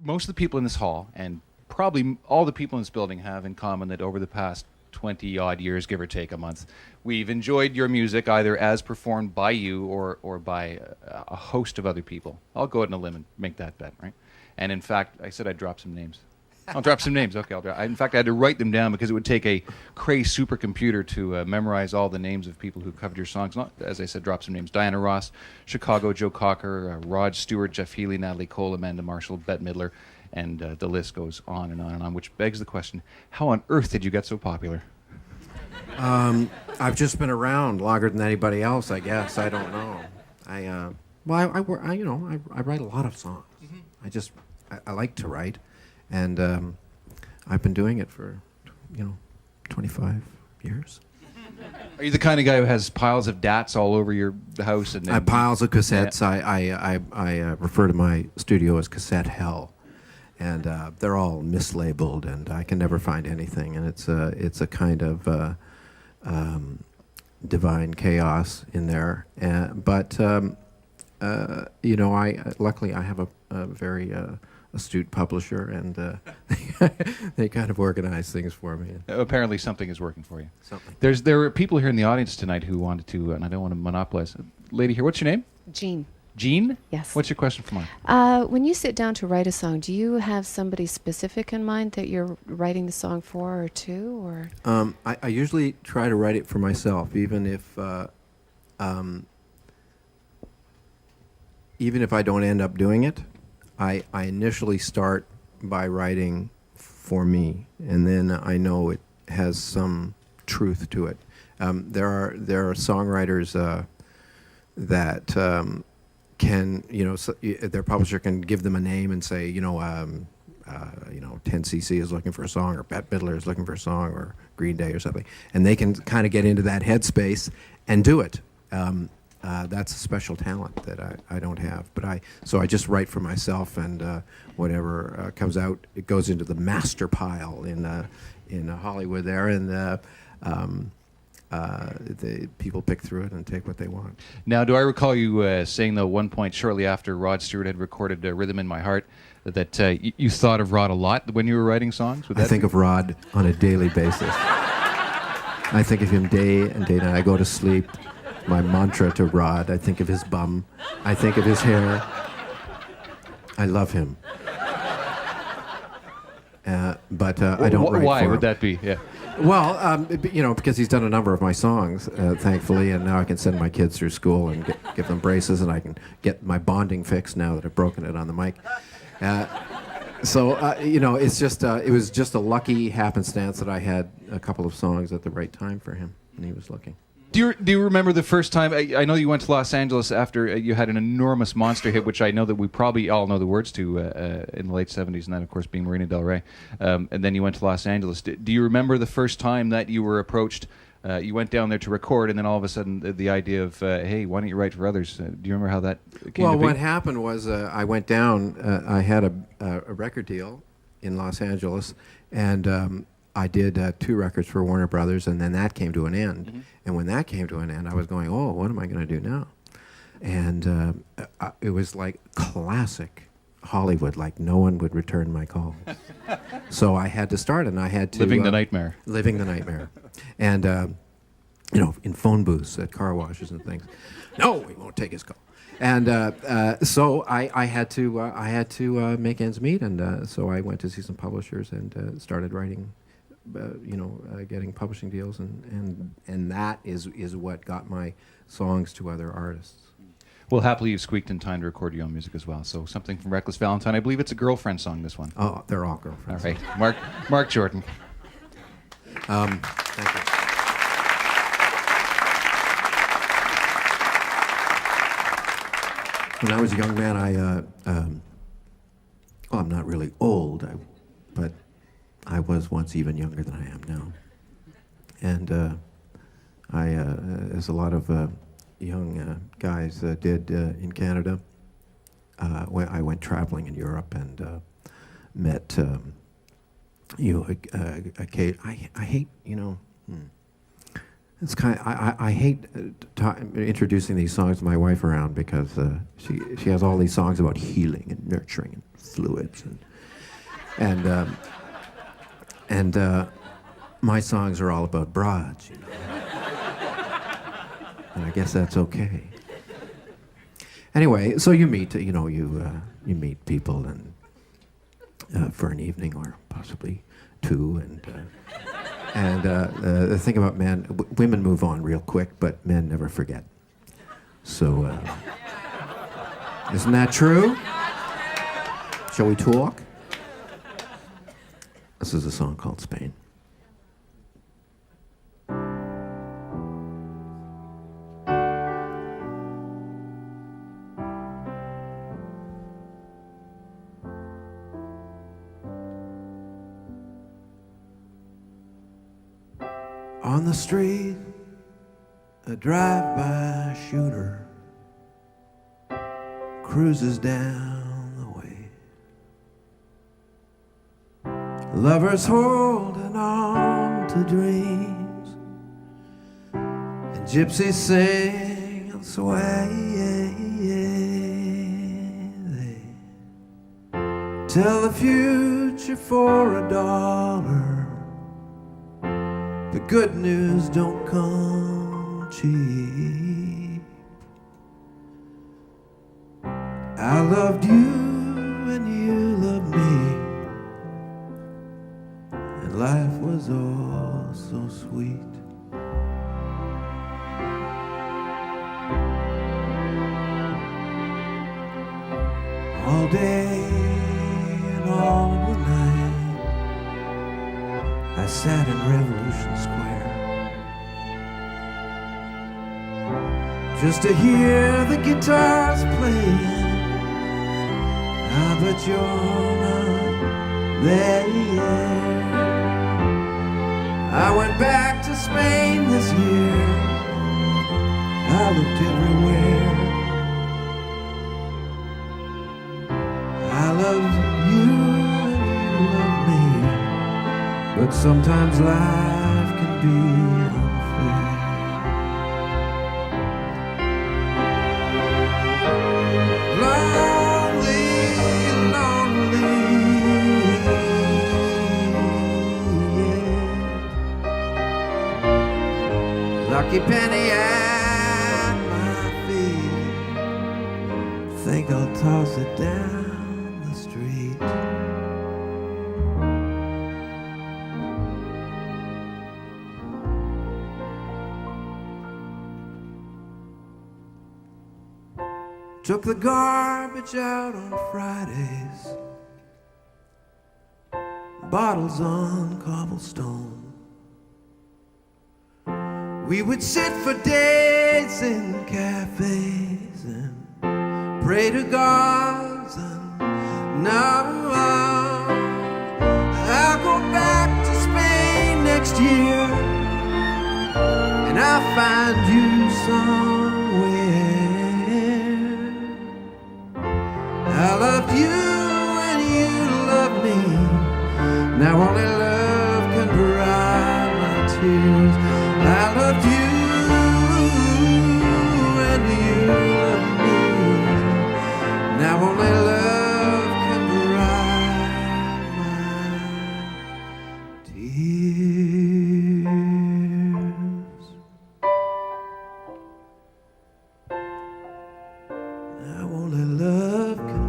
most of the people in this hall, and probably all the people in this building, have in common that over the past 20 odd years, give or take a month, we've enjoyed your music either as performed by you or by a host of other people. I'll go out on a limb and make that bet, right? And in fact, I said I'd drop some names. I'll drop some names. Okay, in fact, I had to write them down because it would take a cray supercomputer to memorize all the names of people who covered your songs. Not, as I said, drop some names. Diana Ross, Chicago, Joe Cocker, Rod Stewart, Jeff Healey, Natalie Cole, Amanda Marshall, Bette Midler, and the list goes on and on and on, which begs the question, how on earth did you get so popular? I've just been around longer than anybody else, I guess. I don't know. I write a lot of songs. Mm-hmm. I like to write. And I've been doing it for, 25 years. Are you the kind of guy who has piles of DATs all over the house? And I have piles of cassettes. Yeah. I refer to my studio as cassette hell, and they're all mislabeled, and I can never find anything. And it's a kind of divine chaos in there. But luckily I have a very astute publisher, and they kind of organize things for me. Apparently something is working for you. Something. There are people here in the audience tonight who wanted to, and I don't want to monopolize. Lady here, what's your name? Jean. Jean? Yes. What's your question for Marc? When you sit down to write a song, do you have somebody specific in mind that you're writing the song for or to? Or I usually try to write it for myself, even if I don't end up doing it. I initially start by writing for me, and then I know it has some truth to it. There are songwriters that can, their publisher can give them a name and say, 10cc is looking for a song, or Bette Midler is looking for a song, or Green Day or something, and they can kind of get into that headspace and do it. That's a special talent that I don't have. So I just write for myself, and whatever comes out, it goes into the master pile in Hollywood there, and the people pick through it and take what they want. Now, do I recall you saying, though, one point shortly after Rod Stewart had recorded "Rhythm in My Heart," that you thought of Rod a lot when you were writing songs? I think of Rod on a daily basis. I think of him day and day night. I go to sleep. My mantra to Rod, I think of his bum. I think of his hair. I love him. But I don't write Why for would him. that be? Yeah. Well, because he's done a number of my songs, thankfully, and now I can send my kids through school and give them braces, and I can get my bonding fixed now that I've broken it on the mic. It's just it was just a lucky happenstance that I had a couple of songs at the right time for him, and he was looking. Do you remember the first time? I know you went to Los Angeles after you had an enormous monster hit, which I know that we probably all know the words to in the late 70s, and that, of course, being Marina Del Rey. And then you went to Los Angeles. Do you remember the first time that you were approached? You went down there to record, and then all of a sudden the idea of, hey, why don't you write for others? Do you remember how that came to be? Well, what happened was I went down. I had a record deal in Los Angeles, and I did 2 records for Warner Brothers, and then that came to an end. Mm-hmm. And when that came to an end, I was going, oh, what am I going to do now? And it was like classic Hollywood, like no one would return my calls. So I had to start, and I had to... Living the nightmare. Living the nightmare. And, in phone booths at car washes and things. No, we won't take his call. And so I had to make ends meet, and so I went to see some publishers and started writing, getting publishing deals, and that is what got my songs to other artists. Well, happily you've squeaked in time to record your own music as well. So something from Reckless Valentine. I believe it's a girlfriend song, this one. Oh, they're all girlfriends. All right. Marc Jordan. Thank you. When I was a young man, I'm not really old, but I was once even younger than I am now. And as a lot of young guys did in Canada, I went traveling in Europe and met, I hate, It's kind of, I hate introducing these songs to my wife around because she has all these songs about healing and nurturing and fluids and my songs are all about broads, you know. And I guess that's okay. Anyway, so you meet, you know, you meet people and for an evening or possibly two, and the thing about men, women move on real quick, but men never forget. So, isn't that true? Shall we talk? This is a song called Spain. On the street, a drive-by shooter cruises down the way. Lovers holding on to dreams, and gypsies sing and sway. They tell the future for $1. The good news don't come cheap. I loved you and you loved me, and life was all so sweet. All day and all of the night I sat in Revolution Square just to hear the guitars playing. Ah, but you're not there. I went back to Spain this year. I looked everywhere. I loved you and you loved me, but sometimes life can be unfair. Lonely, lonely, yeah. Lucky penny at my feet. Think I'll toss it down the street. Took the garbage out on Fridays, bottles on cobblestone. We would sit for days in cafes and pray to gods, and now I'll go back to Spain next year, and I'll find you somewhere. I loved you and you loved me. Now only love can dry my tears. I loved you and you loved me. Now only love can dry my tears. Now only love can